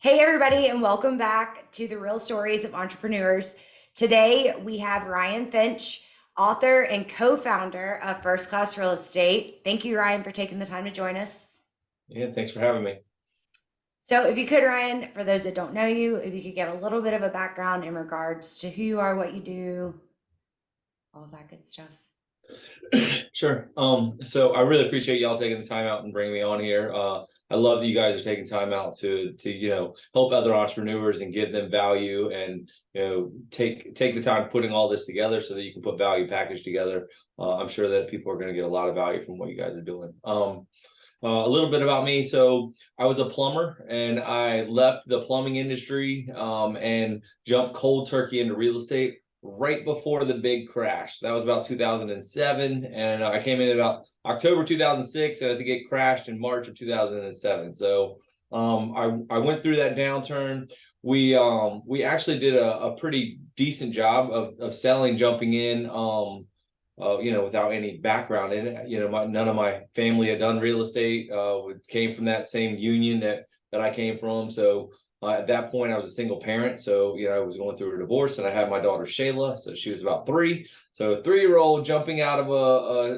Hey, everybody, and welcome back to the Real Stories of Entrepreneurs. Today, we have Rhyan Finch, author and co founder of First Class Real Estate. Thank you, Ryan, for taking the time to join us. Yeah, thanks for having me. So, if you could, Ryan, for those that don't know you, if you could give a little bit of a background in regards to who you are, what you do, all that good stuff. Sure. So I really appreciate y'all taking the time out and bringing me on here. I love that you guys are taking time out to help other entrepreneurs and give them value and take the time putting all this together so that you can put value package together. I'm sure that people are going to get a lot of value from what you guys are doing. A little bit about me. So I was a plumber and I left the plumbing industry and jumped cold turkey into real estate right before the big crash. That was about 2007. And I came in about October 2006, and I think it crashed in March of 2007. So I went through that downturn. We actually did a pretty decent job of selling, jumping in. Without any background in it. None of my family had done real estate. Came from that same union that I came from. So at that point, I was a single parent. So I was going through a divorce, and I had my daughter Shayla. So she was about 3. So a 3-year-old jumping out of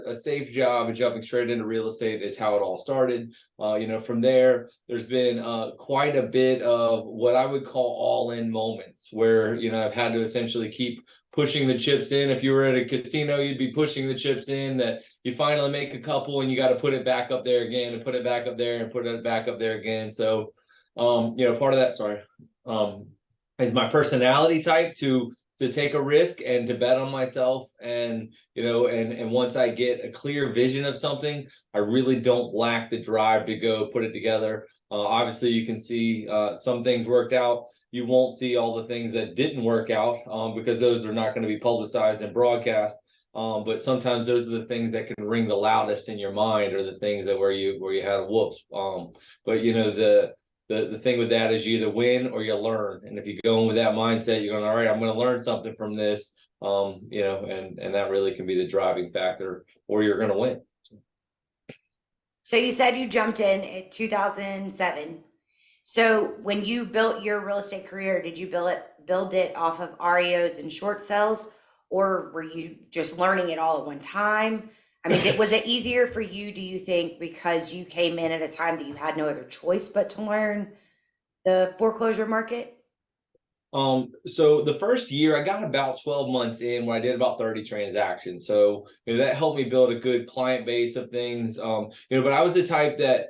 a safe job and jumping straight into real estate is how it all started. From there, there's been quite a bit of what I would call all-in moments where I've had to essentially keep pushing the chips in. If you were at a casino, you'd be pushing the chips in, that you finally make a couple and you got to put it back up there again and put it back up there and put it back up there again. So, part of that, is my personality type to take a risk and to bet on myself. And once I get a clear vision of something, I really don't lack the drive to go put it together. Obviously, you can see some things worked out. You won't see all the things that didn't work out because those are not going to be publicized and broadcast. But sometimes those are the things that can ring the loudest in your mind, or the things that where you had whoops. But the thing with that is you either win or you learn. And if you go in with that mindset, you're going, all right, I'm going to learn something from this. And that really can be the driving factor, or you're going to win. So, you said you jumped in 2007. So when you built your real estate career, did you build it off of REOs and short sales, or were you just learning it all at one time? I mean, was it easier for you, do you think, because you came in at a time that you had no other choice but to learn the foreclosure market? So the first year I got about 12 months in where I did about 30 transactions. So, that helped me build a good client base of things. But I was the type that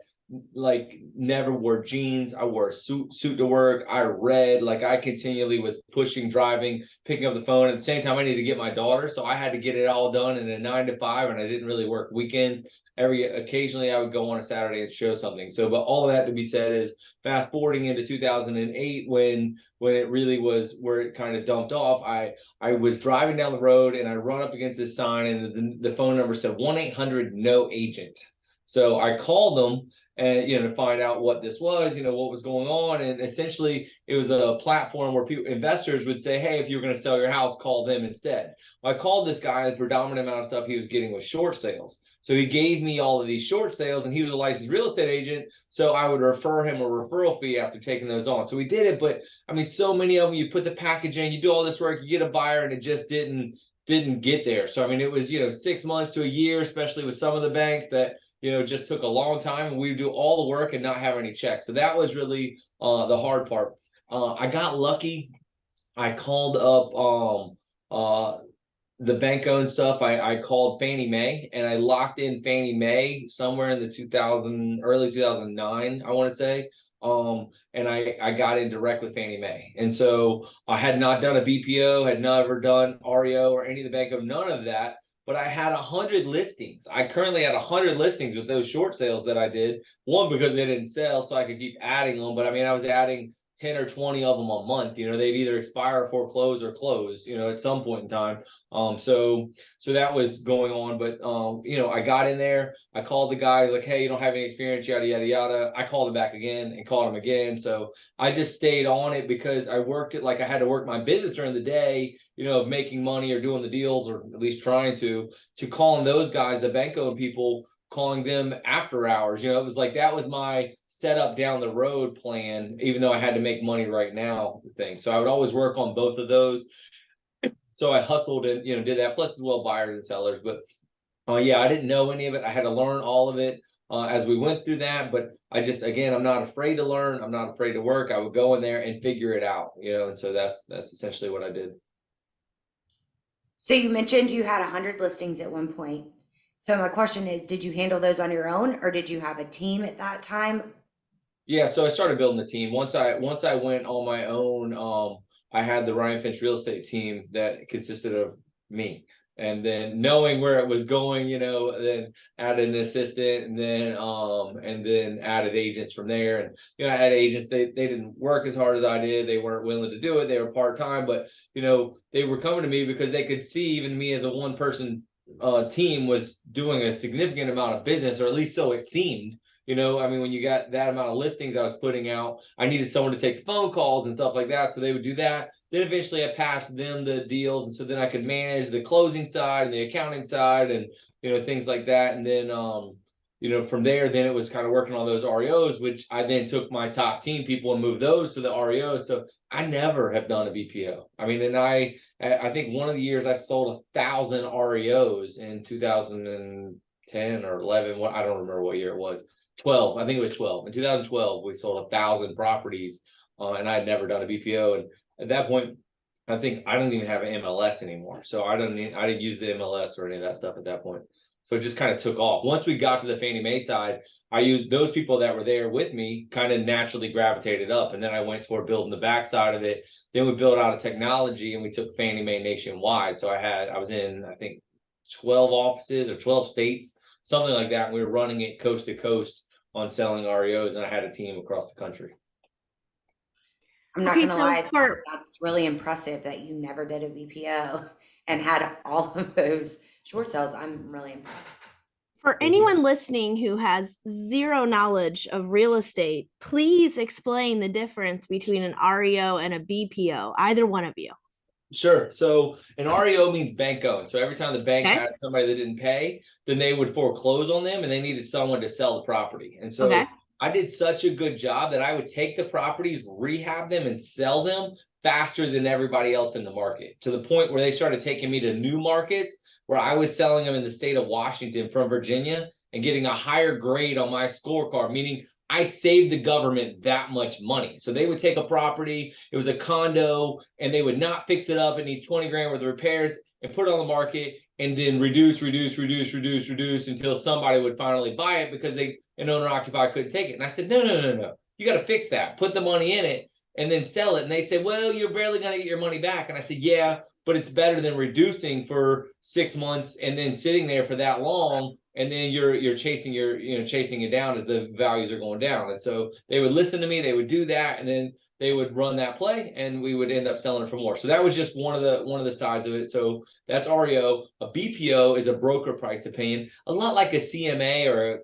like never wore jeans. I wore a suit to work. I read, like I continually was pushing, driving, picking up the phone. At the same time, I needed to get my daughter. So I had to get it all done in a 9 to 5, and I didn't really work weekends. Occasionally I would go on a Saturday and show something. So, but all of that to be said is fast forwarding into 2008 when it really was where it kind of dumped off. I was driving down the road and I run up against this sign, and the phone number said 1-800 no agent. So I called them and to find out what this was, what was going on. And essentially it was a platform where investors would say, hey, if you're going to sell your house, call them instead. I called this guy. The predominant amount of stuff he was getting was short sales. So he gave me all of these short sales, and he was a licensed real estate agent. So I would refer him a referral fee after taking those on. So we did it. But I mean, so many of them, you put the package in, you do all this work, you get a buyer, and it just didn't get there. So I mean, it was 6 months to a year, especially with some of the banks that just took a long time, and we would do all the work and not have any checks. So that was really the hard part. I got lucky. I called up the bank owned stuff. I called Fannie Mae, and I locked in Fannie Mae somewhere in the early 2009, I want to say. And I got in direct with Fannie Mae. And so I had not done a BPO, had never done REO or any of the bank of none of that. But I had 100 listings. I currently had 100 listings with those short sales that I did. One, because they didn't sell, so I could keep adding them. But I mean, I was adding 10 or 20 of them a month. They'd either expire, foreclose, or close, at some point in time. So that was going on. But I got in there. I called the guys like, hey, you don't have any experience, yada yada yada. I called him back again and called him again. So I just stayed on it because I worked it like I had to work my business during the day, of making money or doing the deals, or at least trying to calling those guys, the bank owned people, calling them after hours. It was like that was my setup down the road plan, even though I had to make money right now thing. So I would always work on both of those. So I hustled and did that, plus as well buyers and sellers. But yeah, I didn't know any of it. I had to learn all of it as we went through that. But I just, again, I'm not afraid to learn. I'm not afraid to work. I would go in there and figure it out. And so that's essentially what I did. So you mentioned you had 100 listings at one point. So my question is, did you handle those on your own, or did you have a team at that time? Yeah, so I started building the team. Once I went on my own, I had the Rhyan Finch real estate team that consisted of me. And then knowing where it was going, then added an assistant and then added agents from there. And I had agents, they didn't work as hard as I did. They weren't willing to do it. They were part-time, but they were coming to me because they could see even me as a one-person team was doing a significant amount of business, or at least so it seemed. I mean, when you got that amount of listings I was putting out, I needed someone to take the phone calls and stuff like that. So they would do that. Then eventually I passed them the deals. And so then I could manage the closing side and the accounting side and, things like that. And then, from there, then it was kind of working on those REOs, which I then took my top team people and moved those to the REOs. So I never have done a BPO. I mean, and I think one of the years I sold 1,000 REOs in 2010 or 11. I don't remember what year it was. 12. I think it was 12. In 2012, we sold 1,000 properties, and I had never done a BPO. And at that point, I think I don't even have an MLS anymore. So I didn't use the MLS or any of that stuff at that point. So it just kind of took off. Once we got to the Fannie Mae side, I used those people that were there with me kind of naturally gravitated up. And then I went toward building the backside of it. Then we built out a technology and we took Fannie Mae nationwide. So I was in, I think, 12 offices or 12 states, something like that. And we were running it coast to coast on selling REOs, and I had a team across the country. I'm not Okay, gonna so lie, for that's really impressive that you never did a BPO and had all of those short sales. I'm really impressed. anyone listening who has zero knowledge of real estate, please explain the difference between an REO and a BPO, either one of you. Sure. So an REO means bank owned. So every time the bank Okay. had somebody that didn't pay, then they would foreclose on them and they needed someone to sell the property. And so Okay. I did such a good job that I would take the properties, rehab them, and sell them faster than everybody else in the market, to the point where they started taking me to new markets where I was selling them in the state of Washington from Virginia and getting a higher grade on my scorecard, meaning I saved the government that much money. So they would take a property, it was a condo, and they would not fix it up. It needs 20 grand worth of repairs and put it on the market, and then reduce until somebody would finally buy it because an owner occupied couldn't take it. And I said, no. You got to fix that. Put the money in it and then sell it. And they said, well, you're barely going to get your money back. And I said, yeah, but it's better than reducing for 6 months and then sitting there for that long. And then you're chasing chasing it down as the values are going down. And so they would listen to me, they would do that, and then they would run that play and we would end up selling it for more. So that was just one of the sides of it. So that's REO. A BPO is a broker price opinion, a lot like a CMA or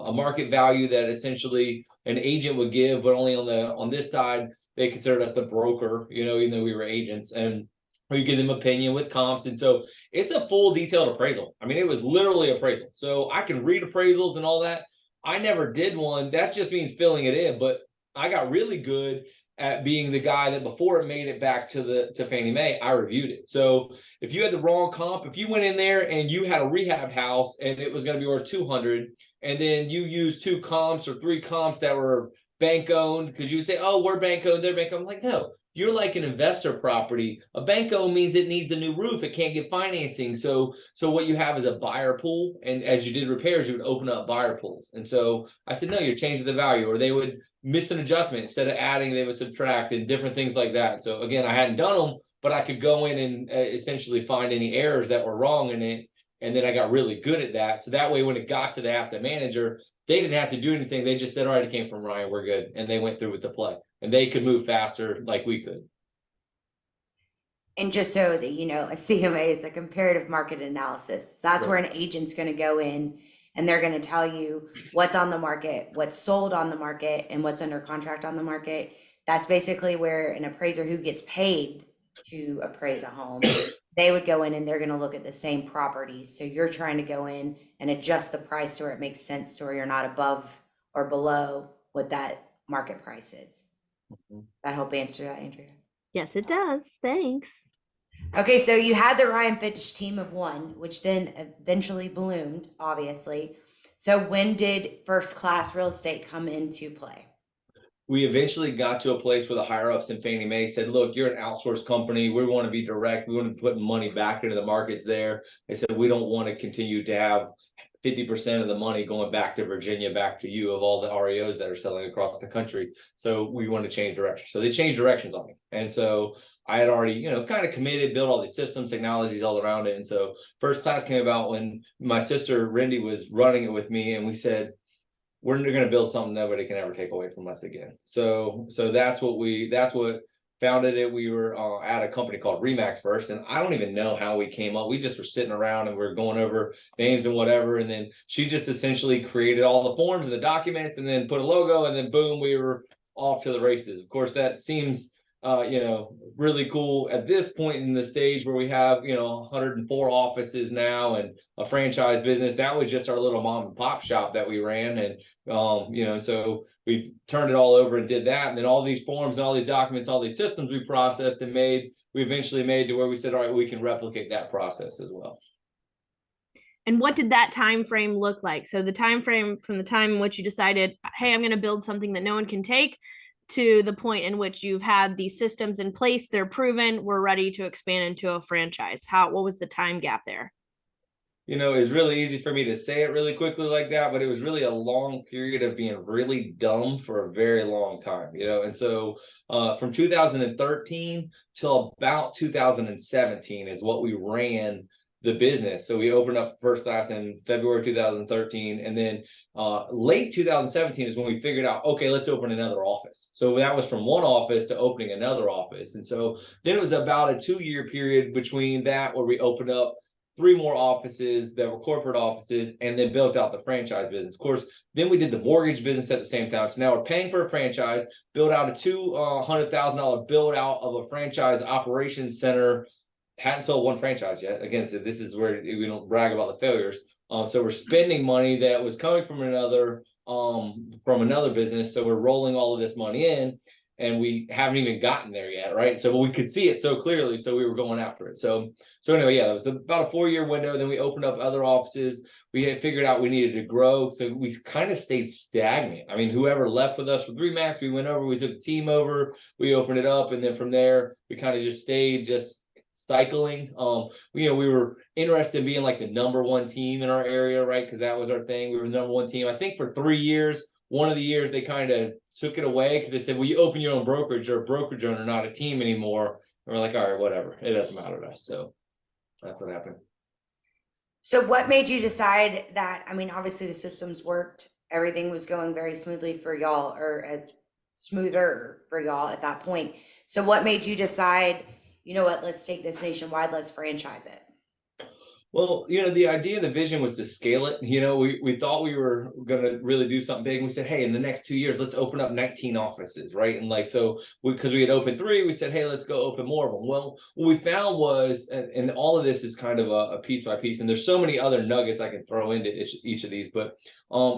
a market value that essentially an agent would give, but only on this side, they considered us the broker, even though we were agents. And or you give them opinion with comps. And so it's a full detailed appraisal. I mean, it was literally appraisal. So I can read appraisals and all that. I never did one. That just means filling it in. But I got really good at being the guy that before it made it back to Fannie Mae, I reviewed it. So if you had the wrong comp, if you went in there and you had a rehab house and it was going to be worth 200, and then you used 2 comps or 3 comps that were bank owned, because you would say, oh, we're bank owned, they're bank owned. I'm like, no. You're like an investor property. A bank owned means it needs a new roof. It can't get financing. So what you have is a buyer pool. And as you did repairs, you would open up buyer pools. And so I said, no, you're changing the value. Or they would miss an adjustment. Instead of adding, they would subtract, and different things like that. So again, I hadn't done them, but I could go in and essentially find any errors that were wrong in it. And then I got really good at that. So that way, when it got to the asset manager, they didn't have to do anything. They just said, all right, it came from Ryan, we're good. And they went through with the play. And they could move faster like we could. And just so that you know, a CMA is a comparative market analysis. That's where an agent's going to go in and they're going to tell you what's on the market, what's sold on the market, and what's under contract on the market. That's basically where an appraiser who gets paid to appraise a home They would go in and they're going to look at the same properties. So you're trying to go in and adjust the price to where it makes sense to where you're not above or below what that market price is. Mhm. That help answer that, Andrea? Yes, it does. Thanks. Okay, so you had the Ryan Finch team of one, which then eventually ballooned, obviously. So when did first class real estate come into play? We eventually got to a place where the higher ups in Fannie Mae said, look, you're an outsourced company. We want to be direct. We want to put money back into the markets there. They said, we don't want to continue to have 50% of the money going back to Virginia, back to you of all the REOs that are selling across the country. So we want to change direction. So they changed directions on me. And so I had already, kind of committed, built all these systems, technologies all around it. And so first class came about when my sister Rindy was running it with me. And we said, we're going to build something nobody can ever take away from us again. So that's what founded it. We were at a company called Remax first, and I don't even know how we came up. We just were sitting around and we are going over names and whatever, and then she just essentially created all the forms and the documents, and then put a logo, and then boom, we were off to the races. Of course, that seems really cool at this point in the stage where we have 104 offices now and a franchise business. That was just our little mom and pop shop that we ran, and so we turned it all over and did that. And then all these forms and all these documents, all these systems we processed and we eventually made to where we said, all right, we can replicate that process as well. And what did that time frame look like? So the time frame from the time in which you decided, hey, I'm going to build something that no one can take, to the point in which you've had these systems in place, they're proven, we're ready to expand into a franchise. What was the time gap there? It's really easy for me to say it really quickly like that, but it was really a long period of being really dumb for a very long time, And so from 2013 till about 2017 is what we ran the business. So we opened up first class in February 2013, and then late 2017 is when we figured out, okay, let's open another office. So that was from one office to opening another office. And so then it was about a 2-year period between that where we opened up 3 more offices that were corporate offices, and then built out the franchise business. Of course, then we did the mortgage business at the same time. So now we're paying for a franchise, build out a $200,000 build out of a franchise operations center. Hadn't sold one franchise yet. Again, so this is where we don't brag about the failures. So we're spending money that was coming from another business. So we're rolling all of this money in, and we haven't even gotten there yet, right? So we could see it so clearly, so we were going after it. So anyway, yeah, it was about a 4-year window. Then we opened up other offices. We had figured out we needed to grow, so we kind of stayed stagnant. I mean, whoever left with us for Remax, we went over, we took the team over, we opened it up, and then from there we kind of just stayed cycling. We were interested in being like the number one team in our area, right? Because that was our thing. We were the number one team. I think for 3 years. One of the years they kind of took it away because they said, well, you open your own brokerage, you're a brokerage owner, not a team anymore. And we're like, all right, whatever. It doesn't matter to us. So that's what happened. So what made you decide that? I mean, obviously the systems worked. Everything was going very smoothly for y'all, or smoother for y'all at that point. So what made you decide, you know what, let's take this nationwide, let's franchise it? Well, the idea, the vision was to scale it. We thought we were going to really do something big. And we said, hey, in the next 2 years, let's open up 19 offices, right? And because we had opened 3, we said, hey, let's go open more of them. Well, what we found was, and all of this is kind of a piece by piece, and there's so many other nuggets I can throw into each of these, but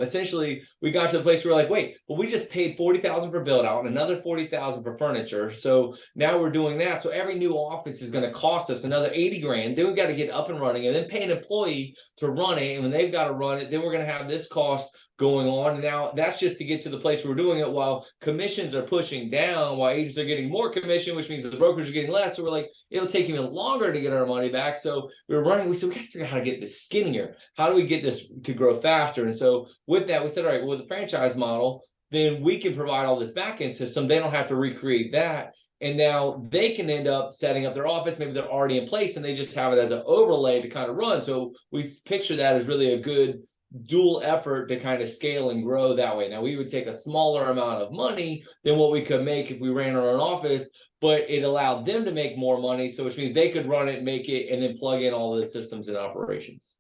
essentially we got to the place where we're like, wait, well, we just paid $40,000 for build out and another $40,000 for furniture. So now we're doing that. So every new office is going to cost us another 80 grand. Then we got to get up and running, and then pay an employee to run it. And when they've got to run it, then we're going to have this cost going on. And now that's just to get to the place where we're doing it while commissions are pushing down, while agents are getting more commission, which means the brokers are getting less. So we're like, it'll take even longer to get our money back. So we said, we got to figure out how to get this skinnier. How do we get this to grow faster? And so with that, we said, all right, well, with the franchise model, then we can provide all this back-end system. They don't have to recreate that. And now they can end up setting up their office. Maybe they're already in place and they just have it as an overlay to kind of run. So we picture that as really a good dual effort to kind of scale and grow that way. Now we would take a smaller amount of money than what we could make if we ran our own office, but it allowed them to make more money. So which means they could run it, make it, and then plug in all the systems and operations.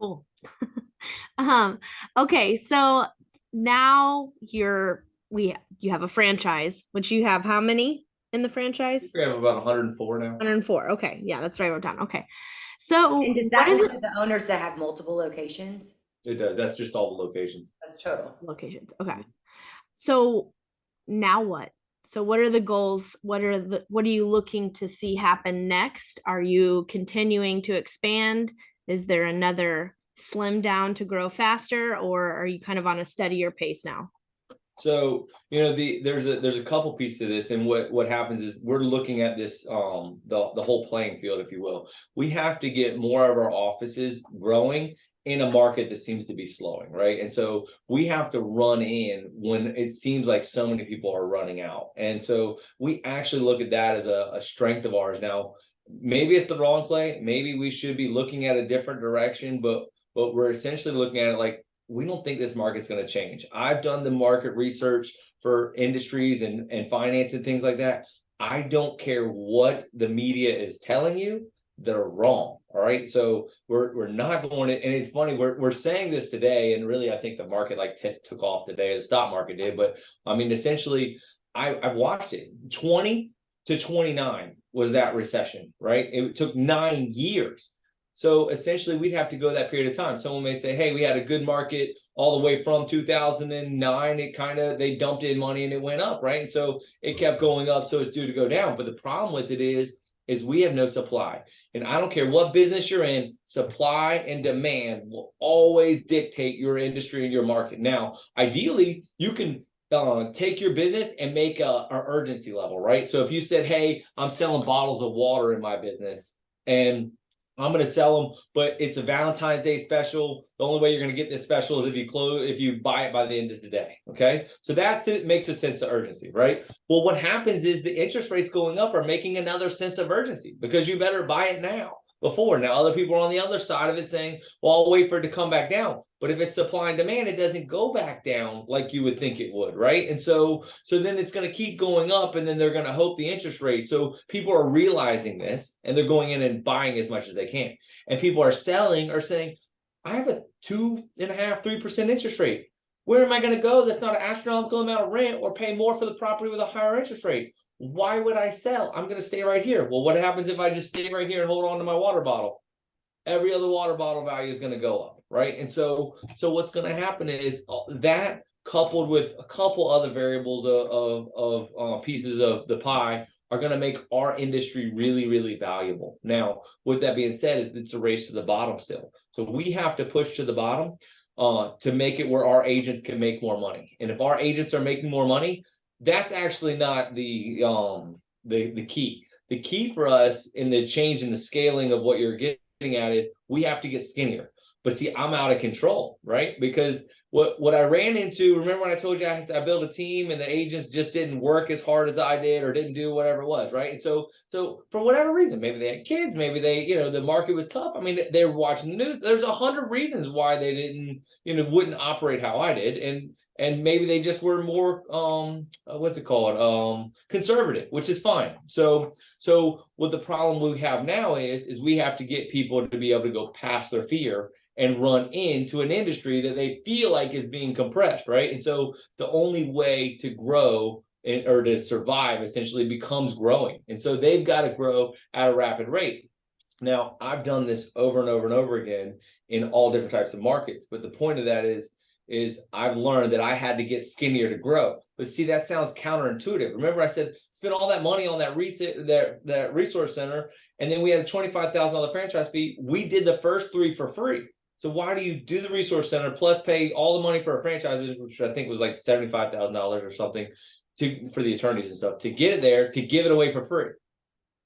Cool. Okay, so now you're you have a franchise, which you have how many in the franchise? We have about 104 now. 104. Okay. Yeah, that's what I wrote down. Okay. So And does what that is it? include the owners that have multiple locations? It does. That's just all the locations. That's total. Locations. Okay. So now what? So what are the goals? What are you looking to see happen next? Are you continuing to expand? Is there another slim down to grow faster, or are you kind of on a steadier pace now? So, there's a couple pieces to this, and what happens is we're looking at this the whole playing field, if you will. We have to get more of our offices growing in a market that seems to be slowing, right? And so we have to run in when it seems like so many people are running out. And so we actually look at that as a strength of ours. Now, maybe it's the wrong play, maybe we should be looking at a different direction, but we're essentially looking at it like, we don't think this market's going to change. I've done the market research for industries and finance and things like that. I don't care what the media is telling you, they're wrong. All right. So we're not going to, and it's funny, we're saying this today, and really I think the market took off today, the stock market did, but I mean, essentially, I've watched it. 20 to 29 was that recession, right? It took 9 years. So essentially, we'd have to go that period of time. Someone may say, hey, we had a good market all the way from 2009. They dumped in money and it went up, right? And so it kept going up, so it's due to go down. But the problem with it is we have no supply. And I don't care what business you're in, supply and demand will always dictate your industry and your market. Now, ideally, you can take your business and make a urgency level, right? So if you said, hey, I'm selling bottles of water in my business, and I'm going to sell them, but it's a Valentine's Day special. The only way you're going to get this special is if you buy it by the end of the day. Okay. So that's it, makes a sense of urgency, right? Well, what happens is the interest rates going up are making another sense of urgency, because you better buy it now. Now, other people are on the other side of it saying, well, I'll wait for it to come back down. But if it's supply and demand, it doesn't go back down like you would think it would, right? And so then it's going to keep going up, and then they're going to hope the interest rate. So people are realizing this, and they're going in and buying as much as they can. And people are selling, are saying, I have a 2.5%, 3% interest rate. Where am I going to go? That's not an astronomical amount of rent, or pay more for the property with a higher interest rate. Why would I sell? I'm going to stay right here. Well, what happens if I just stay right here and hold on to my water bottle? Every other water bottle value is going to go up, right? And so what's going to happen is that, coupled with a couple other variables of pieces of the pie, are going to make our industry really, really valuable. Now, with that being said, it's a race to the bottom still. So we have to push to the bottom to make it where our agents can make more money. And if our agents are making more money, that's actually not the key. The key for us in the change in the scaling of what you're getting at is we have to get skinnier. But see, I'm out of control, right? Because what I ran into, remember when I told you I built a team and the agents just didn't work as hard as I did, or didn't do whatever it was, right? And so for whatever reason, maybe they had kids, maybe they, the market was tough. I mean, they were watching the news. There's 100 reasons why they didn't, wouldn't operate how I did. And maybe they just were more conservative, which is fine. So what the problem we have now is we have to get people to be able to go past their fear and run into an industry that they feel like is being compressed, right? And so the only way to grow or to survive essentially becomes growing. And so they've got to grow at a rapid rate. Now, I've done this over and over and over again in all different types of markets, but the point of that is I've learned that I had to get skinnier to grow. But see, that sounds counterintuitive. Remember, I said spend all that money on that resource center, and then we had a $25,000 franchise fee. We did the first 3 for free. So why do you do the resource center plus pay all the money for a franchise, which I think was like $75,000 or something for the attorneys and stuff, to get it there, to give it away for free?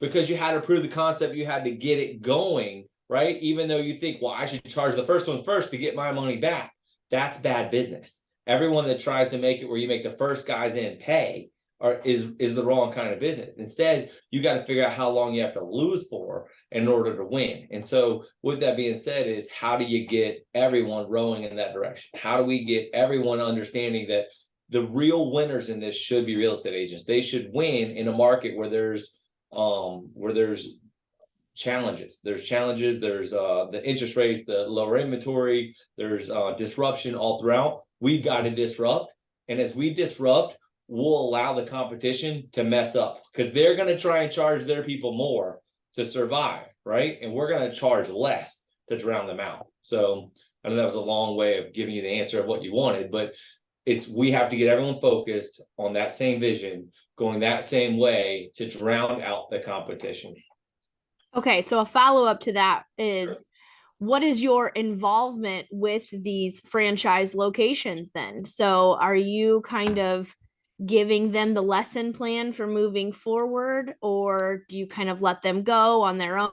Because you had to prove the concept, you had to get it going, right? Even though you think, well, I should charge the first ones first to get my money back. That's bad business. Everyone that tries to make it where you make the first guys in pay is the wrong kind of business. Instead, you got to figure out how long you have to lose for in order to win. And so with that being said, is how do you get everyone rowing in that direction? How do we get everyone understanding that the real winners in this should be real estate agents? They should win in a market where there's challenges. There's the interest rates, the lower inventory, there's disruption all throughout. We've got to disrupt, And as we disrupt, we'll allow the competition to mess up because they're going to try and charge their people more to survive, right? And we're going to charge less to drown them out. So I know that was a long way of giving you the answer of what you wanted, but we have to get everyone focused on that same vision, going that same way to drown out the competition. Okay, so a follow-up to that is, what is your involvement with these franchise locations then? So are you kind of giving them the lesson plan for moving forward, or do you kind of let them go on their own?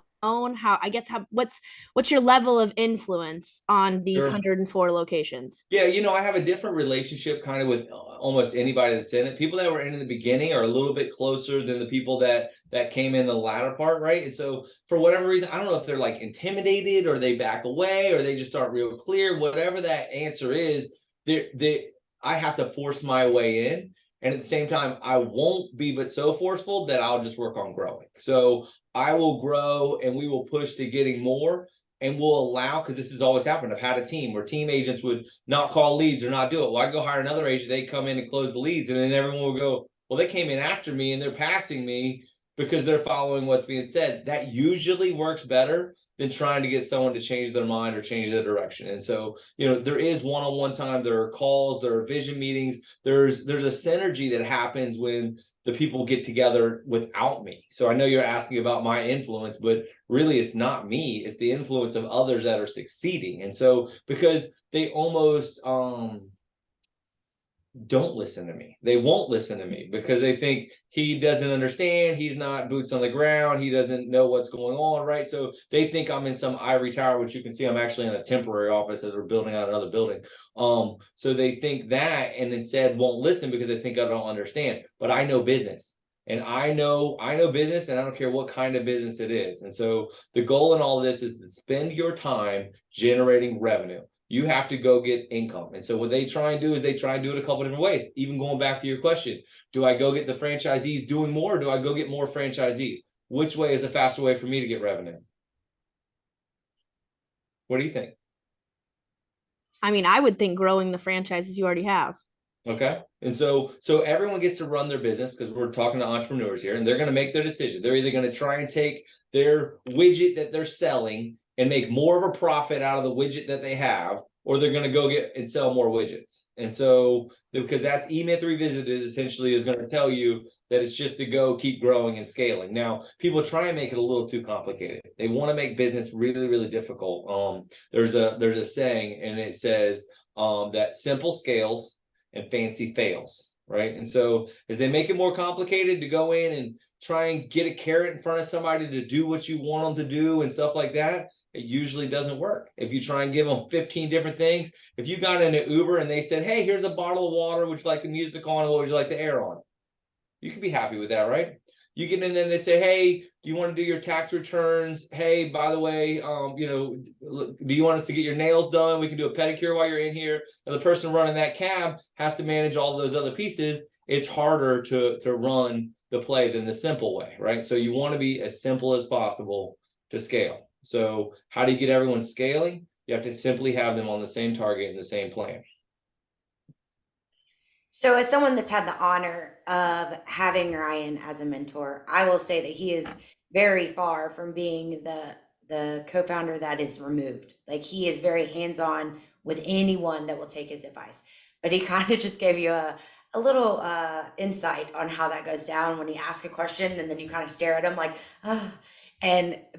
What's your level of influence on these Sure. 104 locations? Yeah, I have a different relationship kind of with almost anybody that's in it. People that were in the beginning are a little bit closer than the people that came in the latter part, right? And so for whatever reason, I don't know if they're like intimidated or they back away or they just aren't real clear. Whatever that answer is, I have to force my way in. And at the same time, I won't be but so forceful that I'll just work on growing. So I will grow and we will push to getting more. And we'll allow, because this has always happened. I've had a team where team agents would not call leads or not do it. Well, I go hire another agent, they come in and close the leads, and then everyone will go, well, they came in after me and they're passing me because they're following what's being said. That usually works better than trying to get someone to change their mind or change their direction. And so, there is one-on-one time, there are calls, there are vision meetings, there's a synergy that happens when the people get together without me. So I know you're asking about my influence, but really it's not me, it's the influence of others that are succeeding. And so because they almost don't listen to me, they won't listen to me because they think he doesn't understand, he's not boots on the ground, he doesn't know what's going on, right? So they think I'm in some ivory tower, which you can see I'm actually in a temporary office as we're building out another building. So they think that, and instead won't listen because they think I don't understand. But I know business, and I know business, and I don't care what kind of business it is. And so the goal in all of this is to spend your time generating revenue. You have to go get income. And so what they try and do is they try and do it a couple different ways. Even going back to your question, do I go get the franchisees doing more, or do I go get more franchisees? Which way is a faster way for me to get revenue? What do you think? I mean, I would think growing the franchises you already have. Okay. And so everyone gets to run their business because we're talking to entrepreneurs here, and they're going to make their decision. They're either going to try and take their widget that they're selling and make more of a profit out of the widget that they have, or they're going to go get and sell more widgets. And so because that's E-Myth Revisited essentially is going to tell you that it's just to go keep growing and scaling. Now, people try and make it a little too complicated. They want to make business really, really difficult. There's a saying, and it says that simple scales and fancy fails, right? And so as they make it more complicated to go in and try and get a carrot in front of somebody to do what you want them to do and stuff like that, it usually doesn't work. If you try and give them 15 different things, if you got in an Uber and they said, hey, here's a bottle of water, would you like the music on, what would you like the air on? You can be happy with that, right? You get in and they say, hey, do you want to do your tax returns? Hey, by the way, do you want us to get your nails done? We can do a pedicure while you're in here. And the person running that cab has to manage all of those other pieces. It's harder to run the play than the simple way, right? So you want to be as simple as possible to scale. So how do you get everyone scaling? You have to simply have them on the same target and the same plan. So, as someone that's had the honor of having Ryan as a mentor, I will say that he is very far from being the co-founder that is removed. Like, he is very hands-on with anyone that will take his advice. But he kind of just gave you a little insight on how that goes down when you ask a question and then you kind of stare at him like,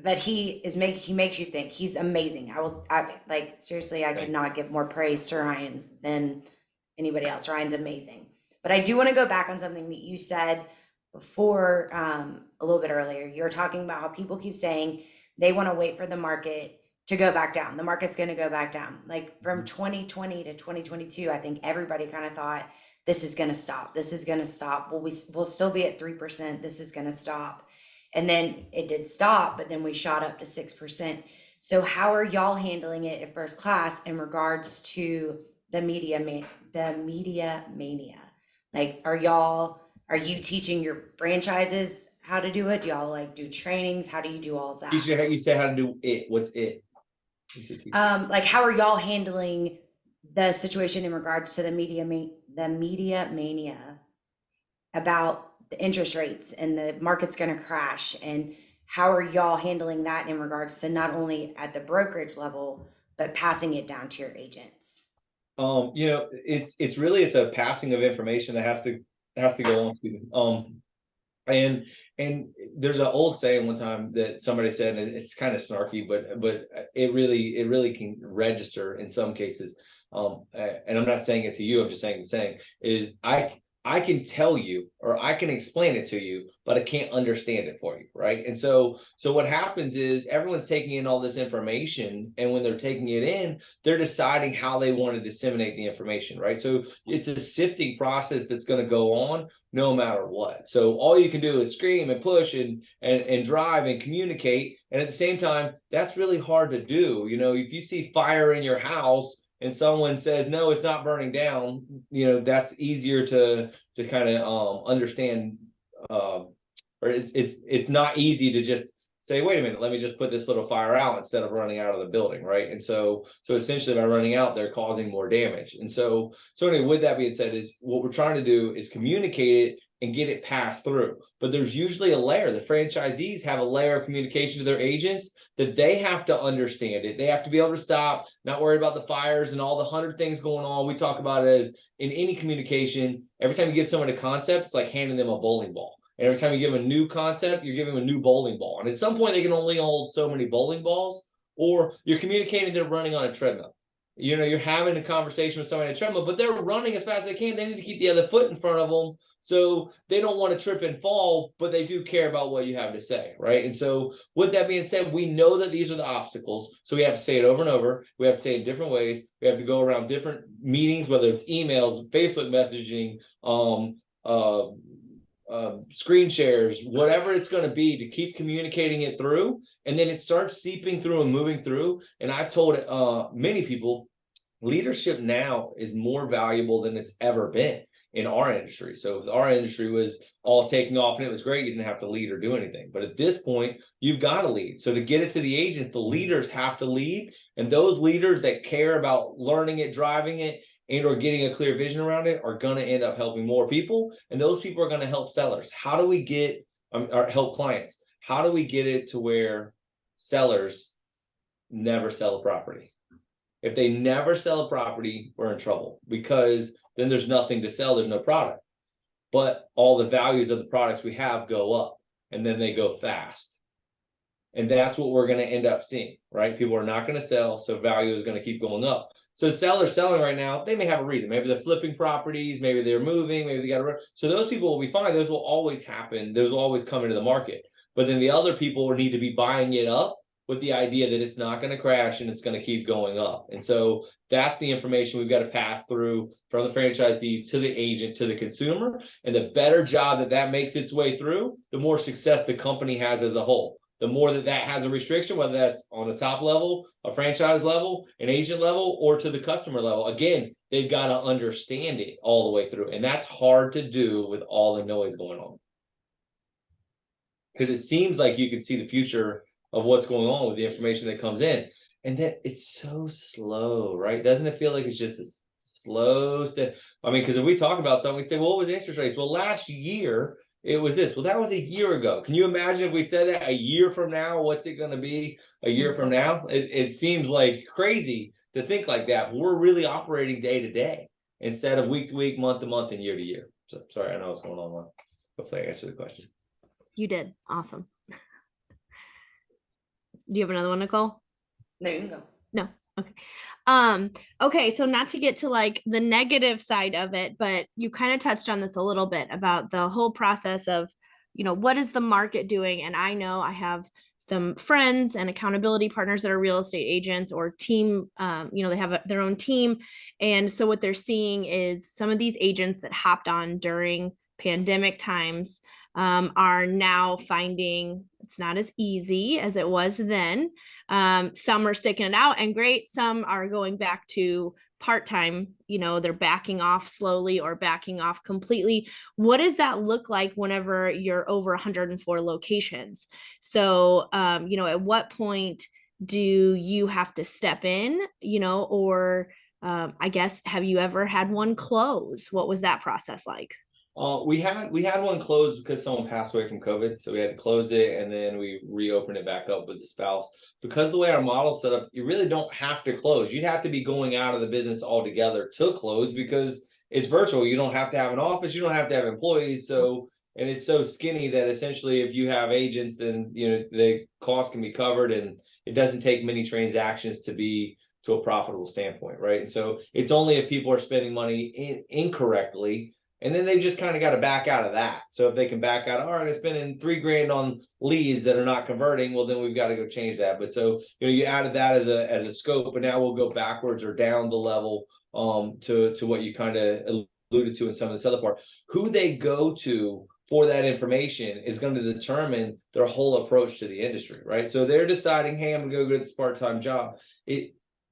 but he makes you think. He's amazing. Seriously, I could not give more praise to Ryan than anybody else. Ryan's amazing. But I do want to go back on something that you said before, a little bit earlier. You were talking about how people keep saying they want to wait for the market to go back down. The market's going to go back down. Like from 2020 to 2022, I think everybody kind of thought this is going to stop. This is going to stop. We'll still be at 3%. This is going to stop. And then it did stop, but then we shot up to 6%. So how are y'all handling it at First Class in regards to the media mania? Like, are you teaching your franchises how to do it? Do y'all like do trainings? How do you do all of that? You say how to do it. What's it? Like, how are y'all handling the situation in regards to the the media mania about the interest rates and the market's going to crash, and how are y'all handling that in regards to not only at the brokerage level but passing it down to your agents? You know, it's really, it's a passing of information that has to go on. And there's an old saying one time that somebody said, and it's kind of snarky, but it really can register in some cases. And I'm not saying it to you, I'm just saying the saying is, I can tell you, or I can explain it to you, but I can't understand it for you, right? And so what happens is everyone's taking in all this information, and when they're taking it in, they're deciding how they want to disseminate the information, right? So it's a sifting process that's going to go on no matter what. So all you can do is scream and push and drive and communicate. And at the same time, that's really hard to do. You know, if you see fire in your house and someone says, no, it's not burning down, you know, that's easier to kind of understand. Or it's not easy to just say, wait a minute, let me just put this little fire out instead of running out of the building, right? And so essentially by running out, they're causing more damage. And so anyway, with that being said, is what we're trying to do is communicate it and get it passed through. But there's usually a layer. The franchisees have a layer of communication to their agents that they have to understand it. They have to be able to stop, not worry about the fires and all the 100 things going on. We talk about it as in any communication, every time you give someone a concept, it's like handing them a bowling ball. And every time you give them a new concept, you're giving them a new bowling ball. And at some point, they can only hold so many bowling balls, or you're communicating they're running on a treadmill. You know, you're having a conversation with somebody on a treadmill, but they're running as fast as they can. They need to keep the other foot in front of them. So they don't want to trip and fall, but they do care about what you have to say, right? And so with that being said, we know that these are the obstacles. So we have to say it over and over. We have to say it in different ways. We have to go around different meetings, whether it's emails, Facebook messaging, screen shares, whatever it's going to be, to keep communicating it through. And then it starts seeping through and moving through. And I've told many people, leadership now is more valuable than it's ever been in our industry. So if our industry was all taking off and it was great, you didn't have to lead or do anything. But at this point, you've got to lead. So to get it to the agents, the leaders have to lead. And those leaders that care about learning it, driving it, and or getting a clear vision around it are going to end up helping more people. And those people are going to help sellers. How do we get, or help clients? How do we get it to where sellers never sell a property? If they never sell a property, we're in trouble, because then there's nothing to sell. There's no product, but all the values of the products we have go up, and then they go fast. And that's what we're going to end up seeing, right? People are not going to sell, so value is going to keep going up. So sellers selling right now, they may have a reason. Maybe they're flipping properties, maybe they're moving, maybe they got to. So those people will be fine. Those will always happen. Those will always come into the market. But then the other people will need to be buying it up with the idea that it's not going to crash and it's going to keep going up. And so that's the information we've got to pass through from the franchisee to the agent to the consumer. And the better job that that makes its way through, the more success the company has as a whole. The more that that has a restriction, whether that's on the top level, a franchise level, an agent level, or to the customer level, again, they've got to understand it all the way through. And that's hard to do with all the noise going on. Because it seems like you can see the future of what's going on with the information that comes in. And that it's so slow, right? Doesn't it feel like it's just a slow step? I mean, because if we talk about something, we say, well, what was interest rates? Well, last year, it was this. Well, that was a year ago. Can you imagine if we said that a year from now? What's it going to be a year from now? It seems like crazy to think like that. But we're really operating day to day instead of week to week, month to month, and year to year. So sorry, I know what's going on. Hopefully I answered the question. You did. Awesome. Do you have another one, Nicole? No, you can go. No. Okay. Okay. So not to get to like the negative side of it, but you kind of touched on this a little bit about the whole process of, what is the market doing? And I know I have some friends and accountability partners that are real estate agents or team, they have their own team. And so what they're seeing is some of these agents that hopped on during pandemic times are now finding it's not as easy as it was then. Some are sticking it out and great. Some are going back to part-time, they're backing off slowly or backing off completely. What does that look like whenever you're over 104 locations? So, at what point do you have to step in, or I guess, have you ever had one close? What was that process like? We had one closed because someone passed away from COVID, so we had to close it, and then we reopened it back up with the spouse. Because the way our model's set up, you really don't have to close. You'd have to be going out of the business altogether to close because it's virtual. You don't have to have an office, you don't have to have employees. So, and it's so skinny that essentially, if you have agents, then the cost can be covered, and it doesn't take many transactions to be to a profitable standpoint, right? And so it's only if people are spending money incorrectly, and then they just kind of got to back out of that. So if they can back out, all right, I'm spending $3,000 on leads that are not converting, well, then we've got to go change that. But so you added that as a scope, but now we'll go backwards or down the level to what you kind of alluded to in some of this other part. Who they go to for that information is going to determine their whole approach to the industry, right? So they're deciding, hey, I'm gonna go get this part-time job.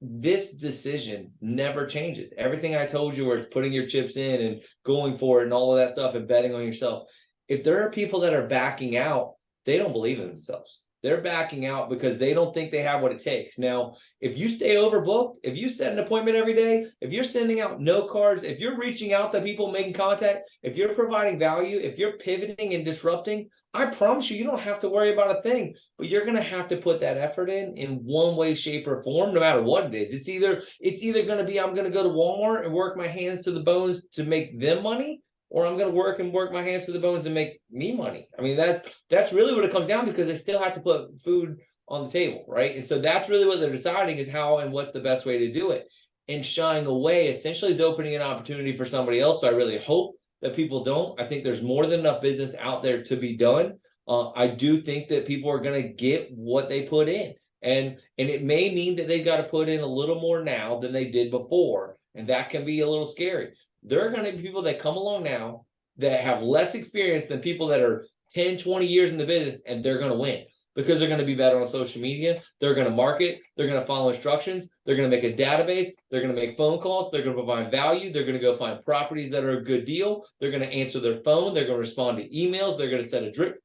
This decision never changes. Everything I told you, where it's putting your chips in and going for it and all of that stuff and betting on yourself. If there are people that are backing out, they don't believe in themselves. They're backing out because they don't think they have what it takes. Now, if you stay overbooked, if you set an appointment every day, if you're sending out note cards, if you're reaching out to people, making contact, if you're providing value, if you're pivoting and disrupting, I promise you, you don't have to worry about a thing, but you're going to have to put that effort in one way, shape, or form, no matter what it is. It's either going to be, I'm going to go to Walmart and work my hands to the bones to make them money, or I'm going to work my hands to the bones and make me money. I mean, that's really what it comes down to, because they still have to put food on the table, right? And so that's really what they're deciding, is how and what's the best way to do it. And shying away essentially is opening an opportunity for somebody else. So I really hope that people don't. I think there's more than enough business out there to be done. I do think that people are going to get what they put in, and it may mean that they've got to put in a little more now than they did before, and that can be a little scary. There are going to be people that come along now that have less experience than people that are 10, 20 years in the business, and they're going to win because they're going to be better on social media. They're going to market. They're going to follow instructions. They're going to make a database. They're going to make phone calls. They're going to provide value. They're going to go find properties that are a good deal. They're going to answer their phone. They're going to respond to emails. They're going to set a drip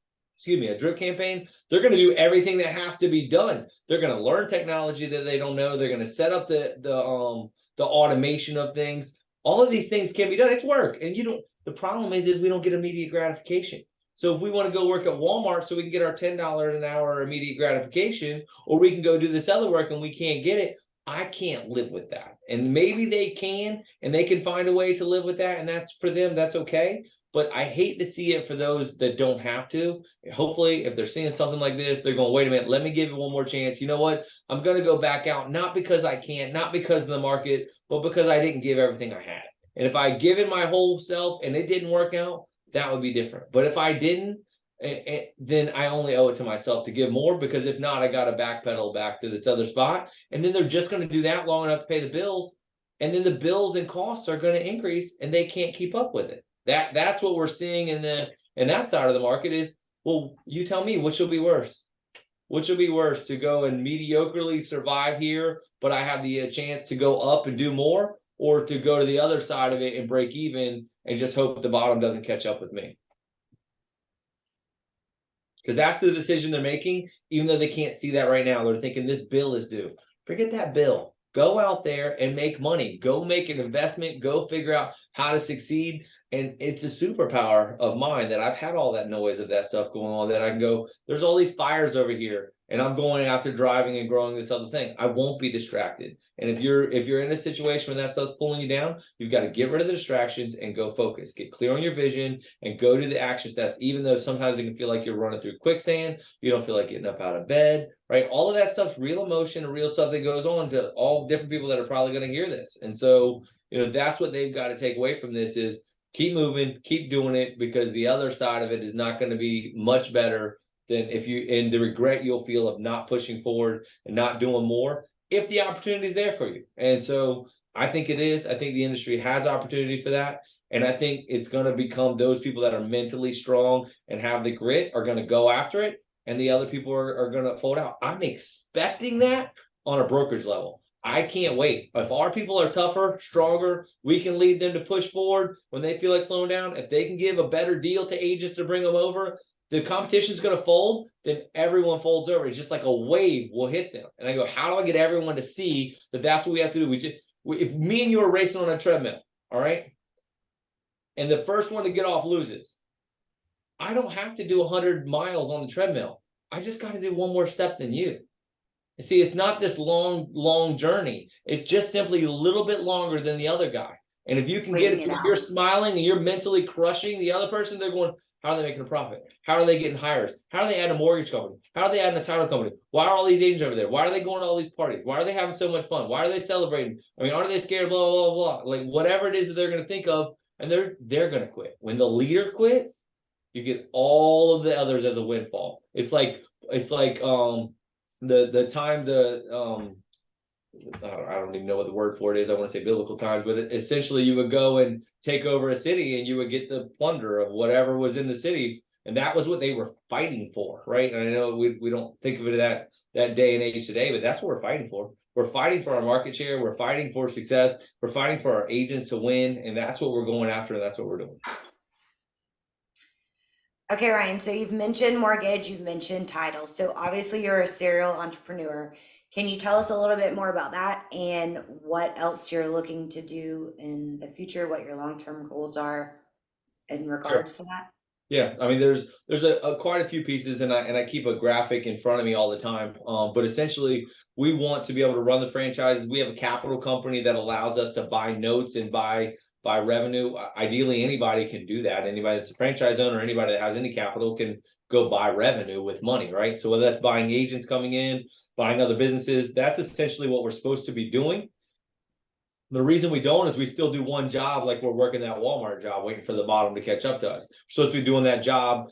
campaign. They're going to do everything that has to be done. They're going to learn technology that they don't know. They're going to set up the automation of things. All of these things can be done. It's work. And the problem is we don't get immediate gratification. So if we want to go work at Walmart so we can get our $10 an hour immediate gratification, or we can go do this other work and we can't get it, I can't live with that. And maybe they can, and they can find a way to live with that. And that's for them, that's okay. But I hate to see it for those that don't have to. Hopefully, if they're seeing something like this, they're going, wait a minute, let me give it one more chance. You know what? I'm going to go back out, not because I can't, not because of the market, but because I didn't give everything I had. And if I give it my whole self and it didn't work out, that would be different. But if I didn't, then I only owe it to myself to give more, because if not, I got to backpedal back to this other spot. And then they're just going to do that long enough to pay the bills. And then the bills and costs are going to increase and they can't keep up with it. That's what we're seeing in that side of the market is, well, you tell me, which will be worse? Which will be worse, to go and mediocrely survive here, but I have the chance to go up and do more, or to go to the other side of it and break even and just hope the bottom doesn't catch up with me? Because that's the decision they're making, even though they can't see that right now. They're thinking this bill is due. Forget that bill. Go out there and make money. Go make an investment. Go figure out how to succeed. And it's a superpower of mine that I've had all that noise of that stuff going on, that I can go, there's all these fires over here, and I'm going after driving and growing this other thing. I won't be distracted. And if you're in a situation where that stuff's pulling you down, you've got to get rid of the distractions and go focus. Get clear on your vision and go to the action steps, even though sometimes it can feel like you're running through quicksand. You don't feel like getting up out of bed, right? All of that stuff's real emotion and real stuff that goes on to all different people that are probably going to hear this. And so, that's what they've got to take away from this is, keep moving, keep doing it, because the other side of it is not going to be much better than and the regret you'll feel of not pushing forward and not doing more if the opportunity is there for you. And so I think it is. I think the industry has opportunity for that. And I think it's going to become those people that are mentally strong and have the grit are going to go after it. And the other people are going to fold out. I'm expecting that on a brokerage level. I can't wait. If our people are tougher, stronger, we can lead them to push forward when they feel like slowing down. If they can give a better deal to agents to bring them over, the competition's going to fold, then everyone folds over. It's just like a wave will hit them. And I go, how do I get everyone to see that that's what we have to do? If me and you are racing on a treadmill, all right, and the first one to get off loses, I don't have to do 100 miles on the treadmill. I just got to do one more step than you. See, it's not this long journey. It's just simply a little bit longer than the other guy. And if you can get Waiting it, it if you're out. smiling and you're mentally crushing the other person, they're going, how are they making a profit? How are they getting hires? How are they adding a mortgage company? How are they adding a title company? Why are all these agents over there? Why are they going to all these parties? Why are they having so much fun? Why are they celebrating? I mean, aren't they scared? Blah, blah, blah, blah. Like whatever it is that they're going to think of, and they're going to quit. When the leader quits, you get all of the others as a windfall. It's like the time I don't even know what the word for it is. I want to say biblical times, but essentially you would go and take over a city and you would get the plunder of whatever was in the city. And that was what they were fighting for, right? And I know we don't think of it that day and age today, but that's what we're fighting for. We're fighting for our market share. We're fighting for success. We're fighting for our agents to win. And that's what we're going after. And that's what we're doing. Okay, Ryan, so you've mentioned mortgage, you've mentioned title. So obviously you're a serial entrepreneur. Can you tell us a little bit more about that and what else you're looking to do in the future, what your long-term goals are in regards to that? Yeah, I mean, there's a quite a few pieces, and I keep a graphic in front of me all the time. But essentially, we want to be able to run the franchises. We have a capital company that allows us to buy notes and buy revenue. Ideally, anybody can do that. Anybody that's a franchise owner, anybody that has any capital can go buy revenue with money, right? So whether that's buying agents coming in, buying other businesses, that's essentially what we're supposed to be doing. The reason we don't is we still do one job, like we're working that Walmart job, waiting for the bottom to catch up to us. We're supposed to be doing that job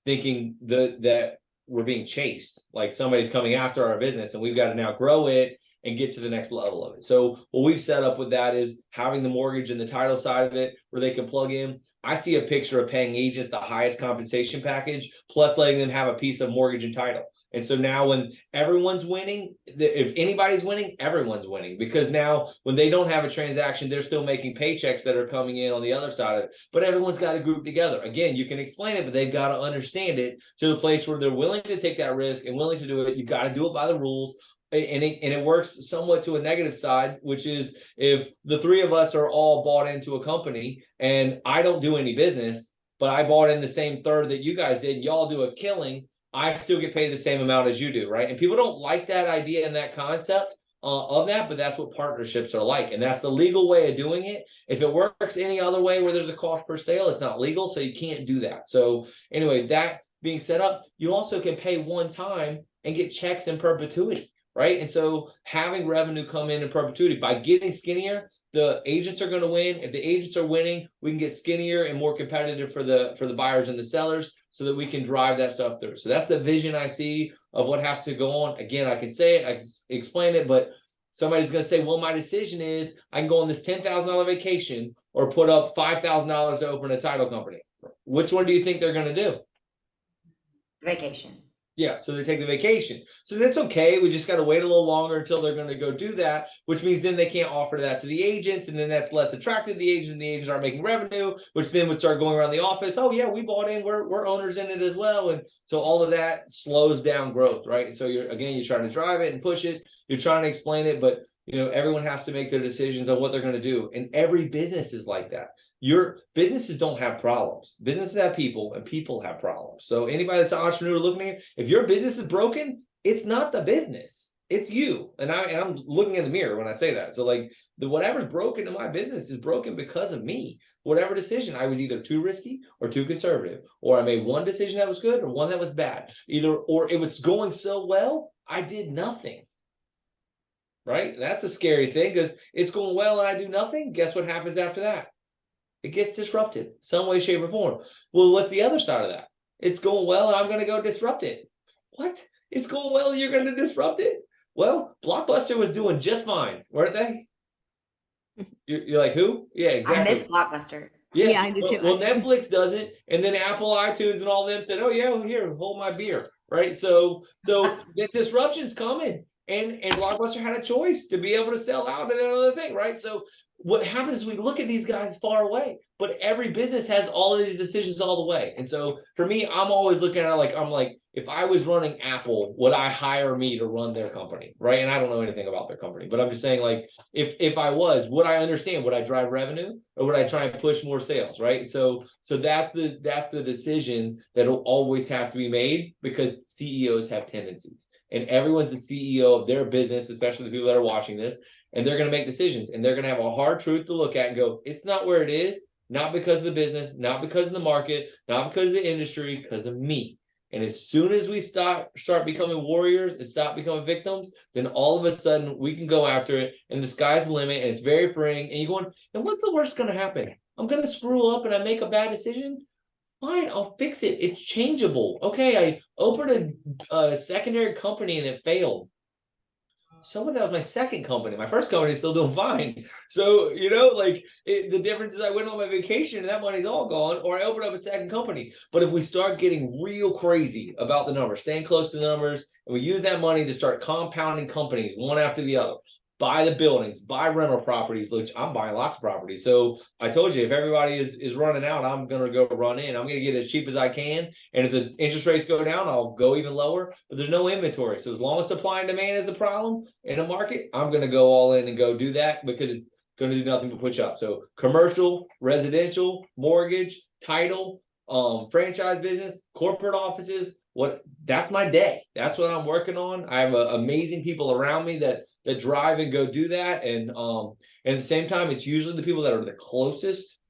thinking that we're being chased, like somebody's coming after our business, and we've got to now grow it and get to the next level of it. So what we've set up with that is having the mortgage and the title side of it where they can plug in. I see a picture of paying agents the highest compensation package, plus letting them have a piece of mortgage and title. And so now when everyone's winning, if anybody's winning, everyone's winning, because now when they don't have a transaction, they're still making paychecks that are coming in on the other side of it. But everyone's got to group together. Again, you can explain it, but they've got to understand it to the place where they're willing to take that risk and willing to do it. You've got to do it by the rules. And it works somewhat to a negative side, which is if the three of us are all bought into a company and I don't do any business, but I bought in the same third that you guys did, y'all do a killing, I still get paid the same amount as you do, right? And people don't like that idea and that concept of that, but that's what partnerships are like. And that's the legal way of doing it. If it works any other way where there's a cost per sale, it's not legal, so you can't do that. So anyway, that being set up, you also can pay one time and get checks in perpetuity, right? And so having revenue come in perpetuity by getting skinnier, the agents are going to win. If the agents are winning, we can get skinnier and more competitive for the buyers and the sellers, so that we can drive that stuff through. So that's the vision I see of what has to go on. Again, I can say it, I can explain it, but somebody's going to say, well, my decision is I can go on this $10,000 vacation or put up $5,000 to open a title company. Which one do you think they're going to do? Vacation. Yeah, so they take the vacation. So that's okay. We just got to wait a little longer until they're going to go do that, which means then they can't offer that to the agents, and then that's less attractive to the agents, and the agents aren't making revenue, which then would start going around the office. Oh yeah, we bought in, we're owners in it as well. And so all of that slows down growth, right? And so you're trying to drive it and push it, you're trying to explain it, but everyone has to make their decisions on what they're going to do. And every business is like that. Your businesses don't have problems. Businesses have people, and people have problems. So anybody that's an entrepreneur looking at, if your business is broken, it's not the business, it's you. And I'm looking in the mirror when I say that. So like whatever's broken in my business is broken because of me. Whatever decision, I was either too risky or too conservative, or I made one decision that was good or one that was bad. Or it was going so well, I did nothing. Right? That's a scary thing, because it's going well and I do nothing. Guess what happens after that? It gets disrupted some way, shape, or form. Well, what's the other side of that? It's going well, and I'm going to go disrupt it. What? It's going well, and you're going to disrupt it? Well, Blockbuster was doing just fine, weren't they? You're like, who? Yeah, exactly. I miss Blockbuster. Yeah, I do too. Well, Netflix does it, and then Apple, iTunes, and all them said, "Oh yeah, here, hold my beer." Right? So the disruption's coming, and Blockbuster had a choice to be able to sell out and another thing, right? So what happens is we look at these guys far away, but every business has all of these decisions all the way. And so for me, I'm always looking at it like, I'm like, if I was running Apple, would I hire me to run their company? Right. And I don't know anything about their company, but I'm just saying, like, if I was, would I understand? Would I drive revenue or would I try and push more sales? Right. So that's the decision that'll always have to be made, because CEOs have tendencies, and everyone's the CEO of their business, especially the people that are watching this, and they're going to make decisions, and they're going to have a hard truth to look at and go, it's not where it is, not because of the business, not because of the market, not because of the industry, because of me. And as soon as we start becoming warriors and stop becoming victims, then all of a sudden we can go after it, and the sky's the limit, and it's very freeing. And you're going, and what's the worst going to happen? I'm going to screw up and I make a bad decision. Fine, I'll fix it. It's changeable. Okay, I opened a secondary company and it failed. So that was my second company. My first company is still doing fine. So, like, the difference is I went on my vacation and that money's all gone, or I opened up a second company. But if we start getting real crazy about the numbers, staying close to the numbers, and we use that money to start compounding companies one after the other, buy the buildings, buy rental properties, which I'm buying lots of properties. So I told you, if everybody is running out, I'm going to go run in. I'm going to get as cheap as I can. And if the interest rates go down, I'll go even lower. But there's no inventory. So as long as supply and demand is the problem in a market, I'm going to go all in and go do that, because it's going to do nothing but push up. So commercial, residential, mortgage, title, franchise business, corporate offices, that's my day. That's what I'm working on. I have amazing people around me that drive and go do that. And at the same time, it's usually the people that are the closest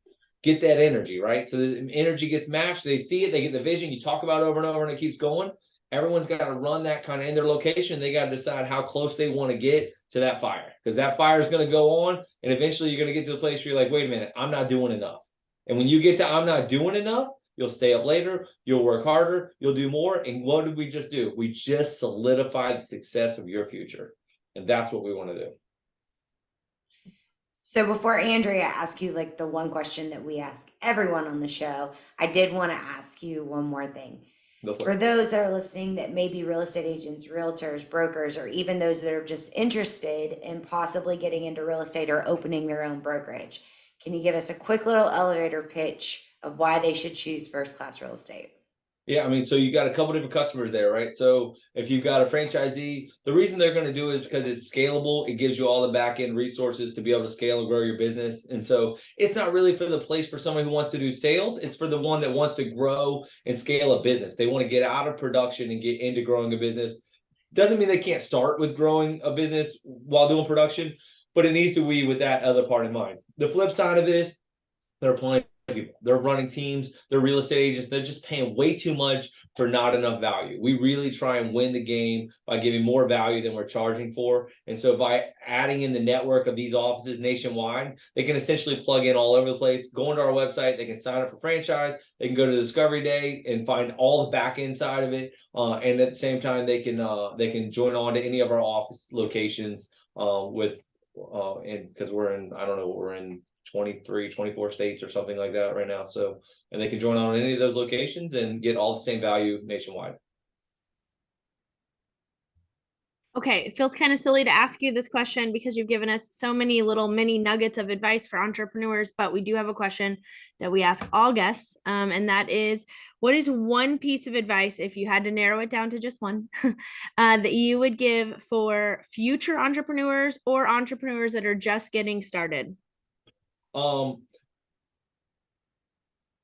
get that energy, right? So the energy gets matched. They see it, they get the vision. You talk about it over and over, and it keeps going. Everyone's got to run that kind of in their location. They got to decide how close they want to get to that fire, because that fire is going to go on, and eventually you're going to get to the place where you're like, wait a minute, I'm not doing enough. And when you get to I'm not doing enough, you'll stay up later, you'll work harder, you'll do more. And what did we just do? We just solidified the success of your future. And that's what we want to do. So before Andrea asks you like the one question that we ask everyone on the show, I did want to ask you one more thing. For those that are listening that may be real estate agents, realtors, brokers, or even those that are just interested in possibly getting into real estate or opening their own brokerage, can you give us a quick little elevator pitch of why they should choose First Class Real Estate? Yeah, I mean, so you got a couple different customers there, right? So if you've got a franchisee, the reason they're going to do it is because it's scalable. It gives you all the back end resources to be able to scale and grow your business. And so it's not really for the place for someone who wants to do sales. It's for the one that wants to grow and scale a business. They want to get out of production and get into growing a business. Doesn't mean they can't start with growing a business while doing production, but it needs to be with that other part in mind. The flip side of this, they're applying people. They're running teams, they're real estate agents, they're just paying way too much for not enough value. We really try and win the game by giving more value than we're charging for. And so by adding in the network of these offices nationwide, they can essentially plug in all over the place. Go into our website, they can sign up for franchise, they can go to Discovery Day and find all the back end side of it. And at the same time, they can join on to any of our office locations because we're in, I don't know, we're in 23, 24 states or something like that right now. So, and they can join on any of those locations and get all the same value nationwide. Okay, it feels kind of silly to ask you this question because you've given us so many little mini nuggets of advice for entrepreneurs, but we do have a question that we ask all guests, and that is, what is one piece of advice, if you had to narrow it down to just one, that you would give for future entrepreneurs or entrepreneurs that are just getting started?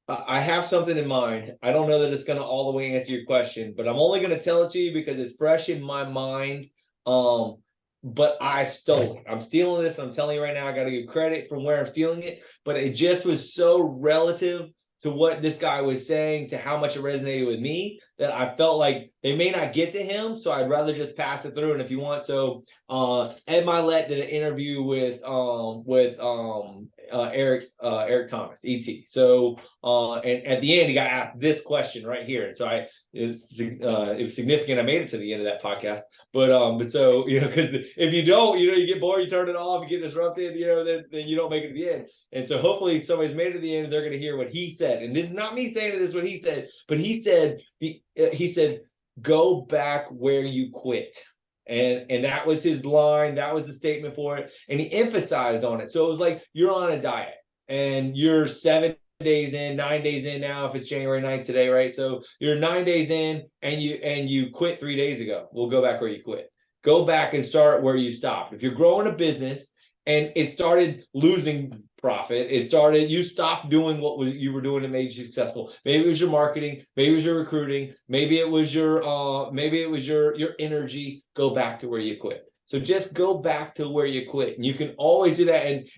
I have something in mind. I don't know that it's going to all the way answer your question, but I'm only going to tell it to you because it's fresh in my mind. But I stole it. I'm stealing this. I'm telling you right now, I got to give credit from where I'm stealing it, but it just was so relative to what this guy was saying, to how much it resonated with me, that I felt like they may not get to him. So I'd rather just pass it through. And if you want, so Ed Milet did an interview with Eric Thomas, ET. So and at the end, he got asked this question right here. And so it was significant. I made it to the end of that podcast, but so, because if you don't, you get bored, you turn it off, you get disrupted, then you don't make it to the end. And so hopefully somebody's made it to the end, and they're going to hear what he said. And this is not me saying it, this is what he said, but he said, go back where you quit. And that was his line. That was the statement for it. And he emphasized on it. So it was like, you're on a diet and you're 7 days in, 9 days in now, if it's January 9th today, right? So you're 9 days in and you quit 3 days ago. We'll go back where you quit. Go back and start where you stopped. If you're growing a business and it started losing profit, you stopped doing what you were doing that made you successful. Maybe it was your marketing, maybe it was your recruiting, maybe it was your energy. Go back to where you quit. So just go back to where you quit. And you can always do that. And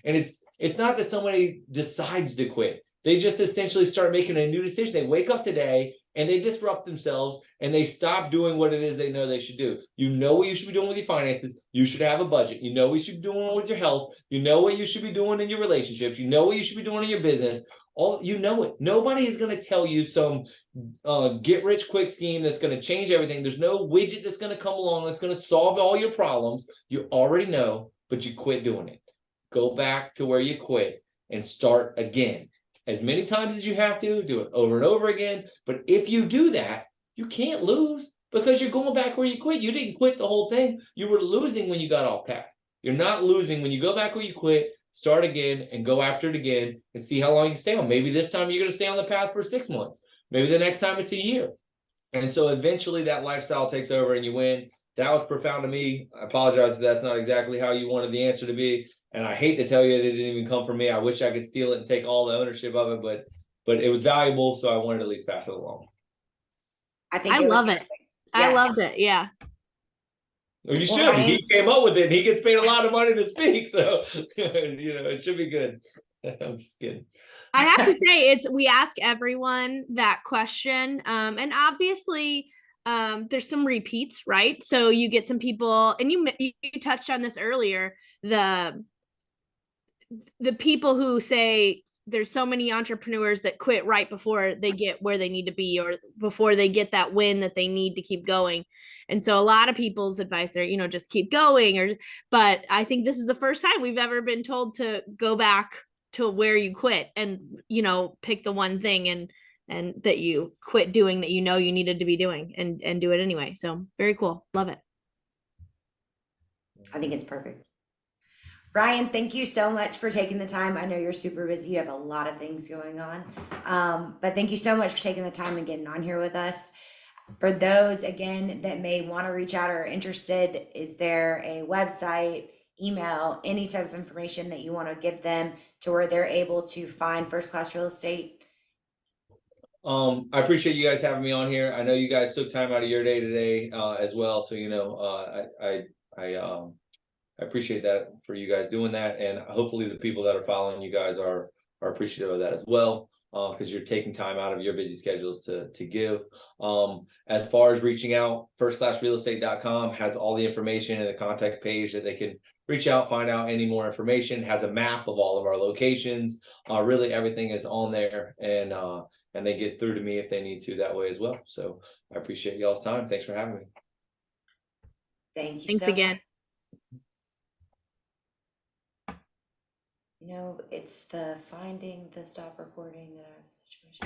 it's not that somebody decides to quit. They just essentially start making a new decision. They wake up today and they disrupt themselves and they stop doing what it is they know they should do. You know what you should be doing with your finances. You should have a budget. You know what you should be doing with your health. You know what you should be doing in your relationships. You know what you should be doing in your business. You know it. Nobody is going to tell you some get rich quick scheme that's going to change everything. There's no widget that's going to come along that's going to solve all your problems. You already know, but you quit doing it. Go back to where you quit and start again. As many times as you have to, do it over and over again. But if you do that, you can't lose because you're going back where you quit. You didn't quit the whole thing. You were losing when you got off path. You're not losing when you go back where you quit, start again and go after it again and see how long you can stay on. Maybe this time you're going to stay on the path for 6 months. Maybe the next time it's a year. And so eventually that lifestyle takes over and you win. That was profound to me. I apologize if that's not exactly how you wanted the answer to be. And I hate to tell you that it didn't even come from me. I wish I could steal it and take all the ownership of it, but it was valuable, so I wanted to at least pass it along. I love it. I loved it. Yeah. Well, you should. He came up with it and he gets paid a lot of money to speak. So, it should be good. I'm just kidding. I have to say we ask everyone that question. And obviously there's some repeats, right? So you get some people, and you touched on this earlier, the people who say there's so many entrepreneurs that quit right before they get where they need to be or before they get that win that they need to keep going. And so a lot of people's advice are, just keep going but I think this is the first time we've ever been told to go back to where you quit and, pick the one thing and that you quit doing that you needed to be doing and do it anyway. So very cool. Love it. I think it's perfect. Rhyan, thank you so much for taking the time. I know you're super busy. You have a lot of things going on. But thank you so much for taking the time and getting on here with us. For those, again, that may want to reach out or are interested, is there a website, email, any type of information that you want to give them to where they're able to find first class real estate? I appreciate you guys having me on here. I know you guys took time out of your day today as well. So, I appreciate that for you guys doing that. And hopefully the people that are following you guys are appreciative of that as well, because you're taking time out of your busy schedules to give. As far as reaching out, firstclassrealestate.com has all the information and the contact page that they can reach out, find out any more information, has a map of all of our locations. Really everything is on there, and they get through to me if they need to that way as well. So I appreciate y'all's time. Thanks for having me. Thank you. Thanks again. It's the finding the stop recording situation.